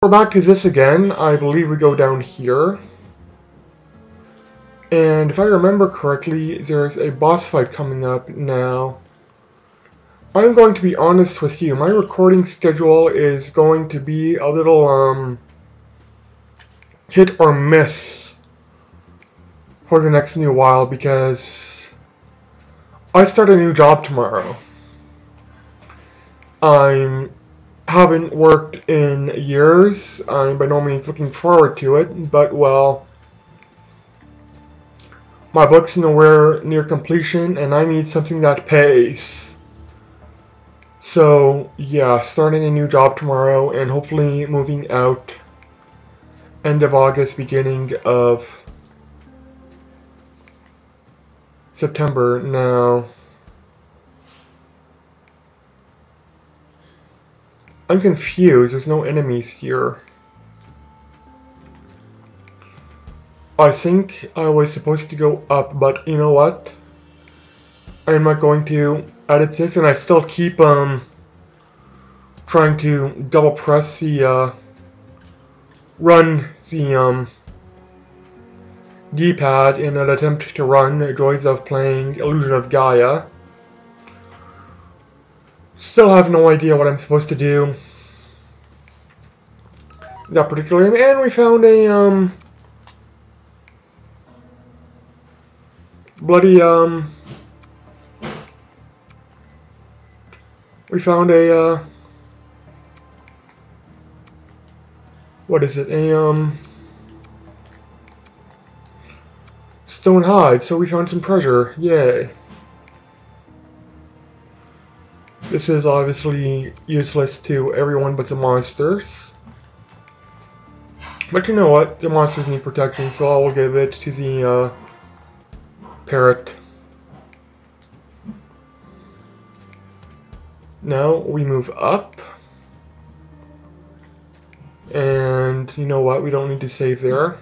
We're back to this again. I believe we go down here. And if I remember correctly, there's a boss fight coming up now. I'm going to be honest with you, my recording schedule is going to be a little, hit or miss for the next new while because I start a new job tomorrow. I haven't worked in years. I'm by no means looking forward to it, but well, my book's nowhere near completion and I need something that pays. So yeah, starting a new job tomorrow and hopefully moving out end of August, beginning of September. Now, I'm confused, there's no enemies here. I think I was supposed to go up, but you know what? I'm not going to edit this, and I still keep trying to double press the run the D-pad in an attempt to run Joys of Playing Illusion of Gaia. Still have no idea what I'm supposed to do that particular game, and we found a bloody we found a what is it? A stone hide. So we found some treasure. Yay. This is obviously useless to everyone but the monsters. But you know what? The monsters need protection, so I will give it to the parrot. Now we move up. And you know what? We don't need to save there.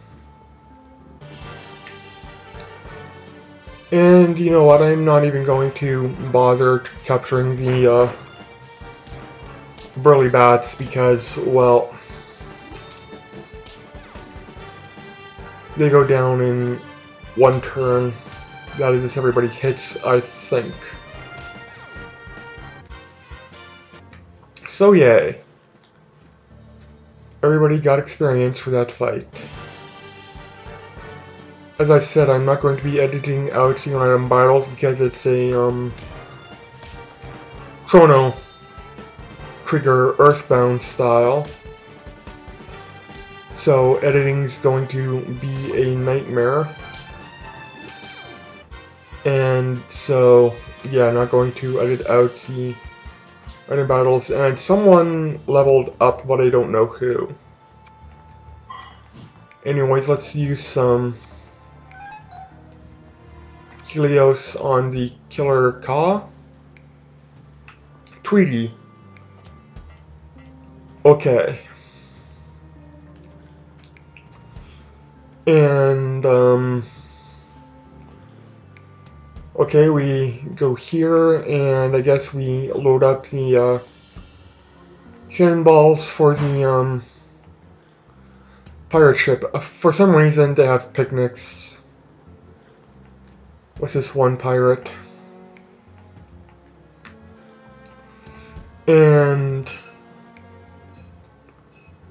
And you know what? I'm not even going to bother capturing the burly bats because, well, they go down in one turn. That is if everybody hits, I think. So yay. Everybody got experience for that fight. As I said, I'm not going to be editing out the random battles because it's a Chrono Trigger Earthbound style. So editing's going to be a nightmare. And so, yeah, I'm not going to edit out the random battles. And someone leveled up, but I don't know who. Anyways, let's use some Helios on the Killer Ka. Tweety. Okay. And, okay, we go here, and I guess we load up the, cannonballs for the, pirate ship. For some reason, they have picnics. What's this one pirate? And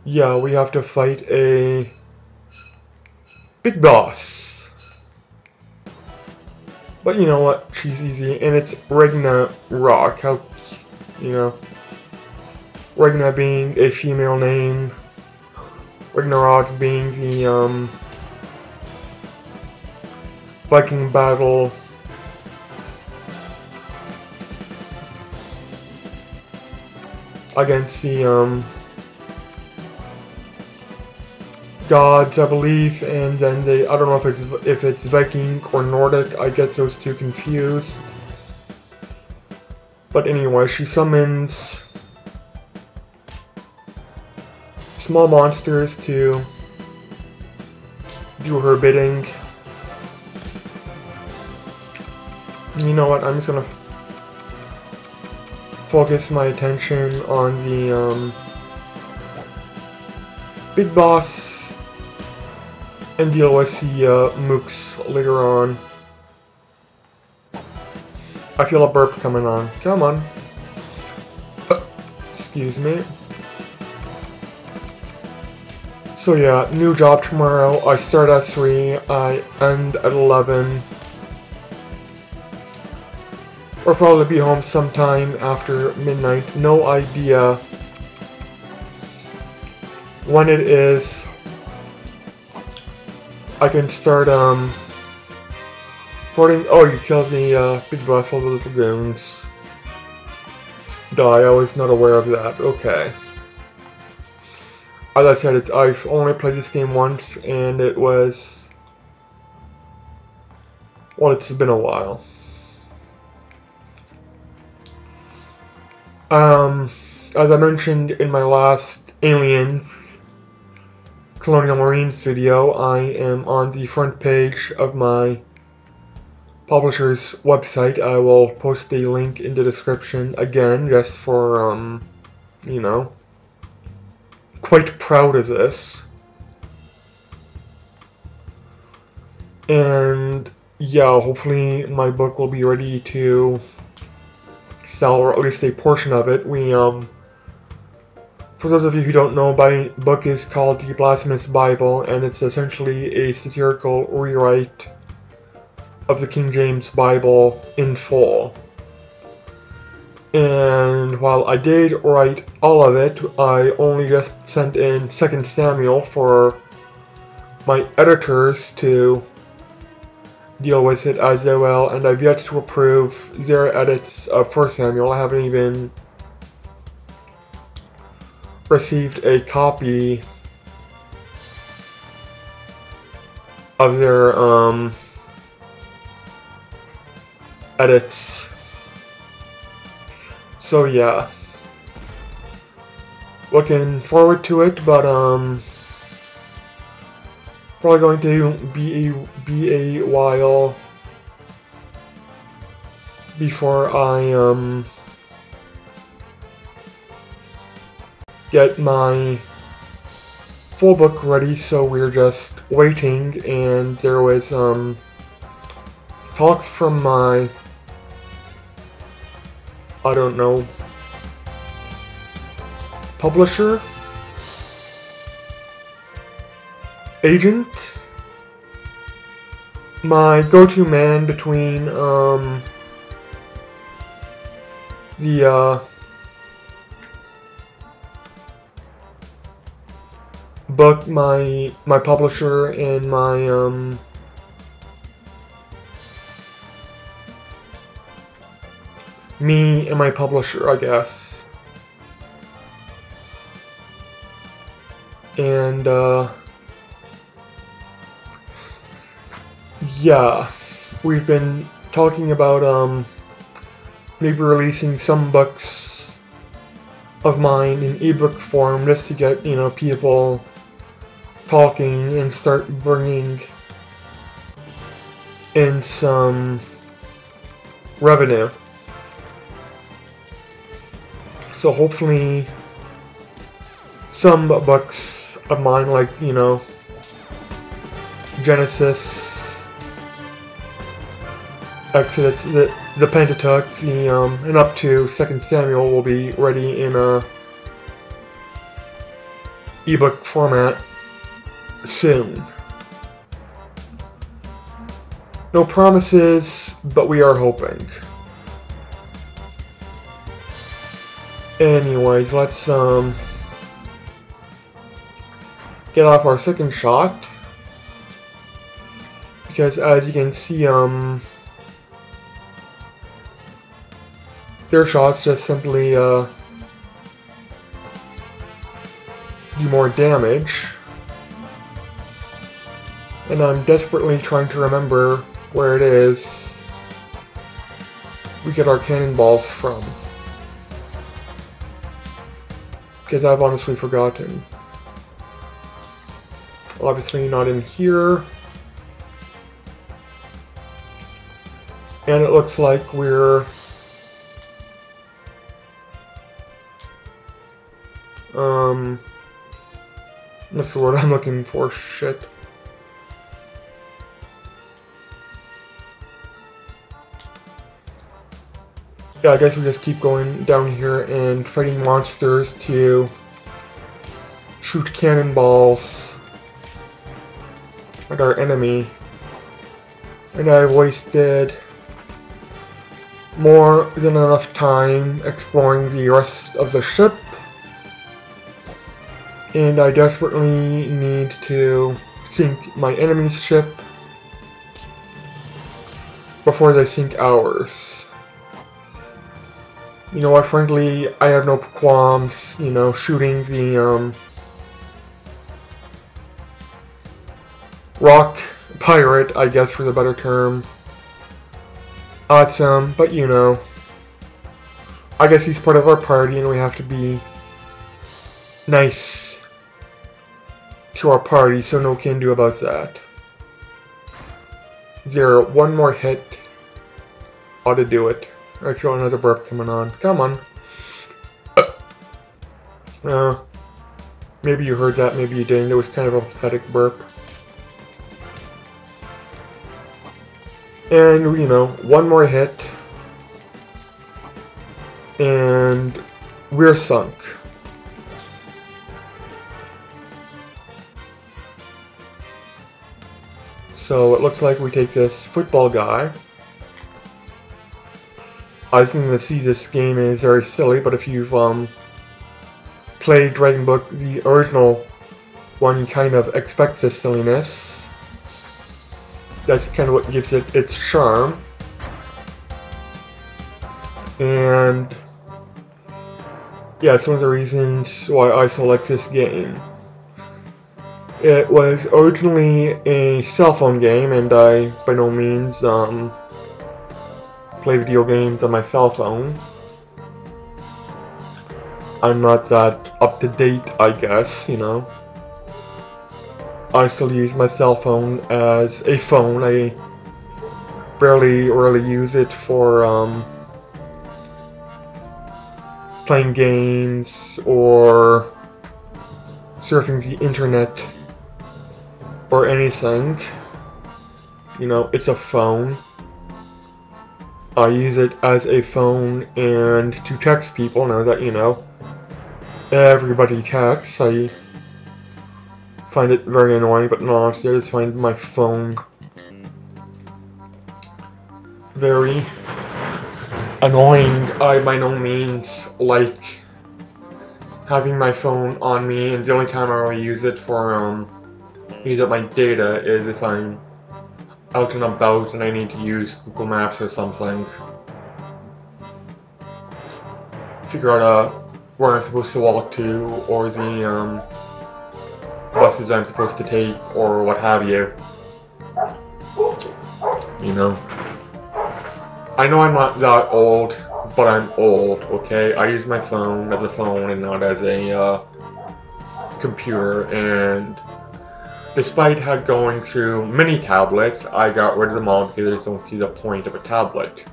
yeah, we have to fight a big boss. But you know what? She's easy, and it's Ragnarok. How, you know, Ragna being a female name, Ragnarok being the Viking battle. Against the gods, I believe, and then they, I don't know if it's Viking or Nordic. I get those two confused. But anyway, she summons small monsters to do her bidding. You know what? I'm just gonna focus my attention on the Big Boss and deal with the mooks later on. I feel a burp coming on. Come on. Excuse me. So yeah, new job tomorrow. I start at 3, I end at 11. Or probably be home sometime after midnight. No idea when it is. I can start reporting. Oh, you killed the big boss of the little goons. Duh, I was not aware of that. Okay. As I said, I've only played this game once, and it was... well, it's been a while. As I mentioned in my last Aliens Colonial Marines video, I am on the front page of my publisher's website. I will post a link in the description again, just for, you know, quite proud of this. And yeah, hopefully my book will be ready to sell, or at least a portion of it. For those of you who don't know, my book is called The Blasphemous Bible, and it's essentially a satirical rewrite of the King James Bible in full. And while I did write all of it, I only just sent in 2 Samuel for my editors to deal with it as well, and I've yet to approve their edits of 1 Samuel. I haven't even received a copy of their edits. So yeah, looking forward to it, but probably going to be a while before I get my full book ready, so we're just waiting. And there was talks from my, I don't know, publisher, agent, my go-to man between the book, my publisher, and my me and my publisher, I guess. And yeah, we've been talking about maybe releasing some books of mine in ebook form, just to get, you know, people talking and start bringing in some revenue. So hopefully some books of mine, like, you know, Genesis, Exodus, the Pentateuch, and up to 2 Samuel will be ready in a ebook format soon. No promises, but we are hoping. Anyways, let's get off our second shot, because as you can see, their shots just simply do more damage, and I'm desperately trying to remember where it is we get our cannonballs from, because I've honestly forgotten. Obviously not in here. And it looks like we're That's the word I'm looking for. Shit. Yeah, I guess we just keep going down here and fighting monsters to shoot cannonballs at our enemy. And I've wasted more than enough time exploring the rest of the ship. And I desperately need to sink my enemy's ship before they sink ours. You know what, frankly, I have no qualms, you know, shooting the, rock pirate, I guess for the better term. Awesome, but you know, I guess he's part of our party and we have to be nice to our party, so no can do about that. 0, one more hit ought to do it. I feel another burp coming on. Come on. Maybe you heard that, maybe you didn't. It was kind of a pathetic burp. And, you know, one more hit. And we're sunk. So it looks like we take this football guy. I was going to see this game is very silly, but if you've played Dragon Book, the original one, you kind of expect this silliness. That's kind of what gives it its charm. And yeah, it's one of the reasons why I select this game. It was originally a cell phone game, and I by no means play video games on my cell phone. I'm not that up to date, I guess, you know. I still use my cell phone as a phone. I barely really use it for playing games or surfing the internet or anything. You know, it's a phone. I use it as a phone and to text people. Now that, you know, everybody texts, I find it very annoying, but no, honestly, I just find my phone very annoying. I by no means like having my phone on me, and the only time I really use it for use up my data is if I'm out and about and I need to use Google Maps or something. Figure out where I'm supposed to walk to, or the buses I'm supposed to take, or what have you. You know. I know I'm not that old, but I'm old, okay? I use my phone as a phone and not as a computer, and despite going through many tablets, I got rid of them all because I just don't see the point of a tablet.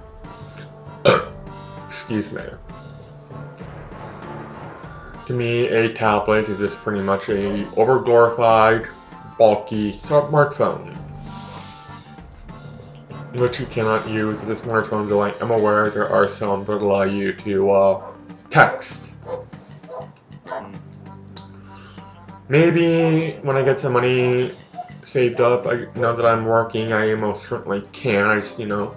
Excuse me. To me, a tablet is just pretty much a overglorified, bulky smartphone, which you cannot use as a smartphone, though I am aware there are some that allow you to text. Maybe when I get some money saved up, now that I'm working, I most certainly can. I just, you know,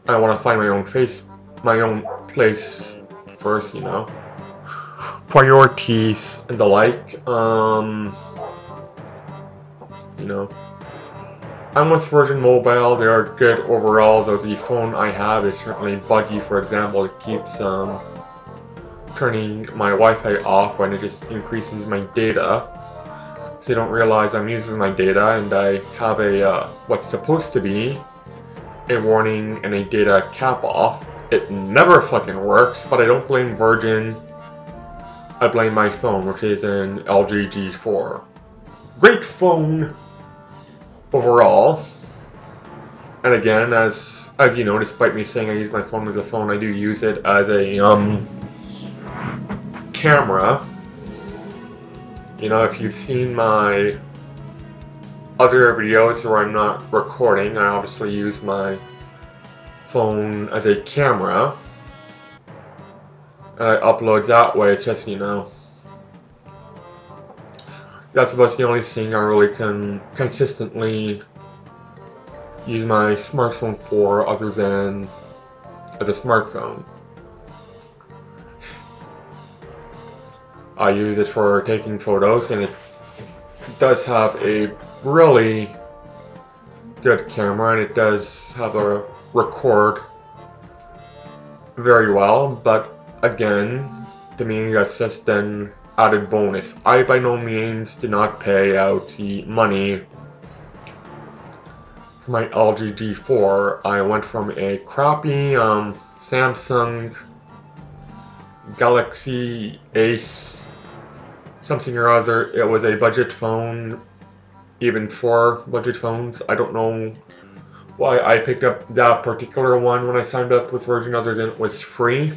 I want to find my own place first, you know. Priorities and the like. You know. I'm with Virgin Mobile. They are good overall, though the phone I have is certainly buggy. For example, it keeps turning my Wi-Fi off when it just increases my data. So they don't realize I'm using my data, and I have a what's supposed to be a warning and a data cap off. It never fucking works, but I don't blame Virgin. I blame my phone, which is an ldg'z. Great phone overall. And again, as you know, despite me saying I use my phone as a phone, I do use it as a camera. You know, if you've seen my other videos where I'm not recording, I obviously use my phone as a camera. And I upload that way. It's just, you know, that's about the only thing I really can consistently use my smartphone for other than as a smartphone. I use it for taking photos, and it does have a really good camera, and it does have a record very well, but again, to me that's just an added bonus. I by no means did not pay out the money for my ldg'z. I went from a crappy Samsung Galaxy Ace something or other. It was a budget phone, even for budget phones. I don't know why I picked up that particular one when I signed up with version other than it was free.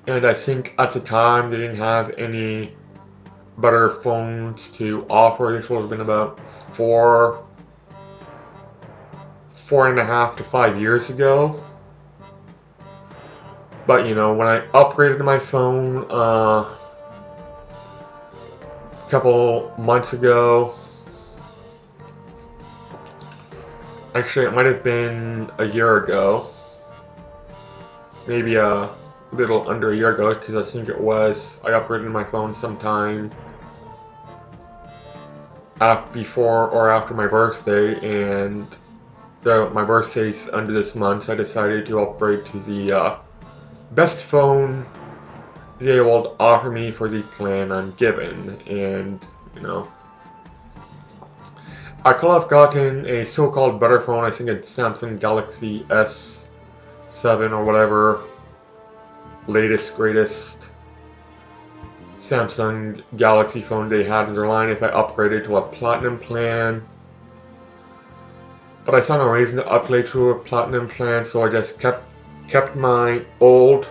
And I think at the time they didn't have any better phones to offer. This would have been about 4.5 to 5 years ago. But you know, when I upgraded my phone a couple months ago, actually it might have been a year ago, maybe a little under a year ago, because I think it was, I upgraded my phone sometime before or after my birthday, and my birthday's under this month, so I decided to upgrade to the best phone they will offer me for the plan I'm given. And you know, I could have gotten a so-called better phone. I think it's Samsung Galaxy S7 or whatever, latest greatest Samsung Galaxy phone they had in their line, if I upgraded to a platinum plan. But I saw no reason to upgrade to a platinum plan, so I just kept my old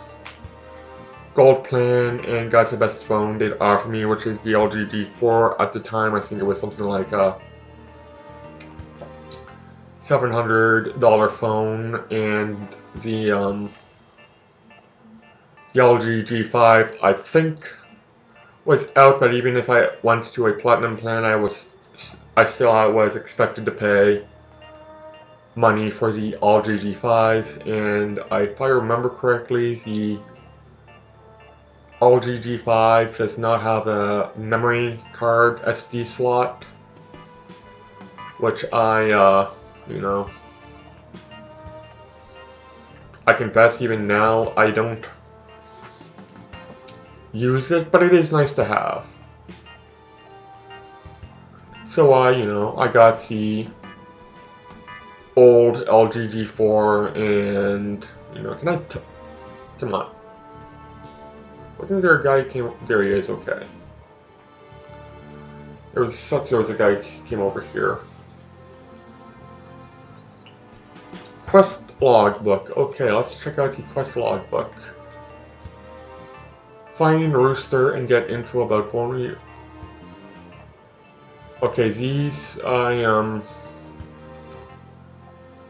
gold plan and got the best phone they'd offer me, which is the ldg'z. At the time, I think it was something like a $700 phone, and the ldg'z I think was out, but even if I went to a platinum plan, I still was expected to pay money for the ldg'z, and if I remember correctly, the ldg'z does not have a memory card SD slot, which you know, I confess even now I don't use it, but it is nice to have. So you know, I got the old ldg'z, and you know, come on. Wasn't there a guy who came? There he is. Okay. There was a guy who came over here. Quest logbook. Okay, let's check out the quest logbook. Find Rooster and get info about phone. Okay, these I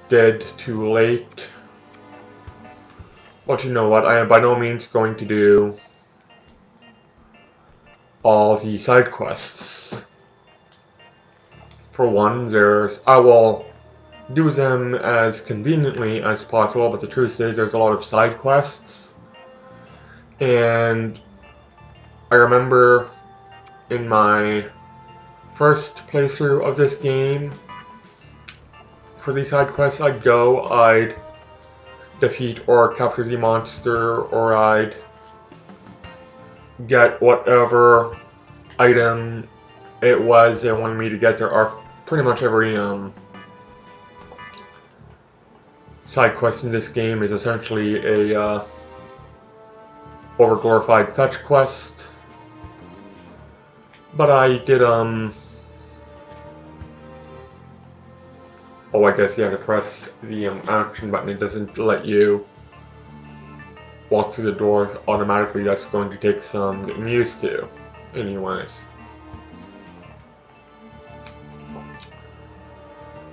did too late. But you know what? I am by no means going to do all the side quests. For one, I will do them as conveniently as possible, but the truth is there's a lot of side quests. And I remember in my first playthrough of this game, for these side quests, I'd defeat or capture the monster, or I'd get whatever item it was they wanted me to get. There are pretty much every side quest in this game is essentially a over-glorified fetch quest. But I did oh, I guess you have to press the action button. It doesn't let you walk through the doors automatically. That's going to take some getting used to. anyways.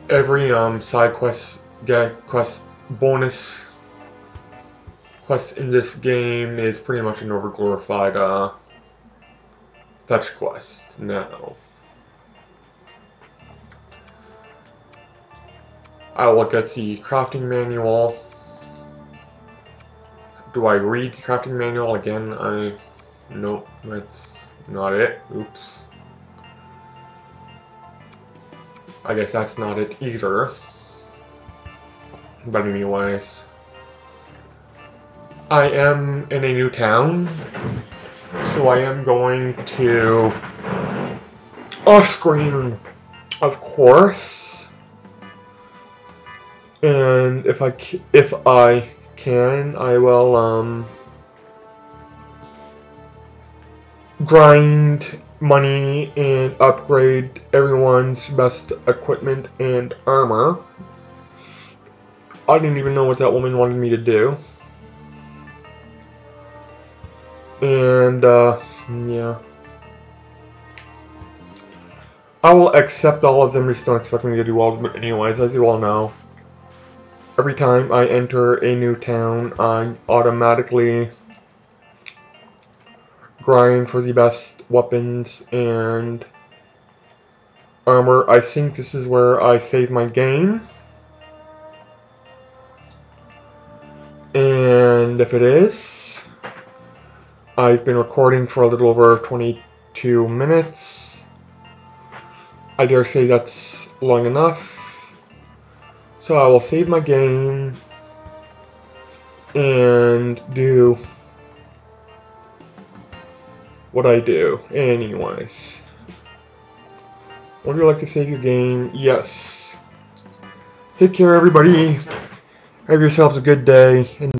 Every side quest, bonus quest in this game is pretty much an overglorified fetch quest now. I will get the crafting manual. Do I read the crafting manual again? Nope, that's not it. Oops. I guess that's not it either. But anyways, I am in a new town, so I am going to off screen, of course. And if I can, I will grind money and upgrade everyone's best equipment and armor. I didn't even know what that woman wanted me to do. And yeah, I will accept all of them. Just don't expect me to do all of them. But anyways, as you all know, every time I enter a new town, I automatically grind for the best weapons and armor. I think this is where I save my game. And if it is, I've been recording for a little over 22 minutes. I dare say that's long enough. So I will save my game and do what I do. Anyways, would you like to save your game? Yes. Take care, everybody. Have yourselves a good day. And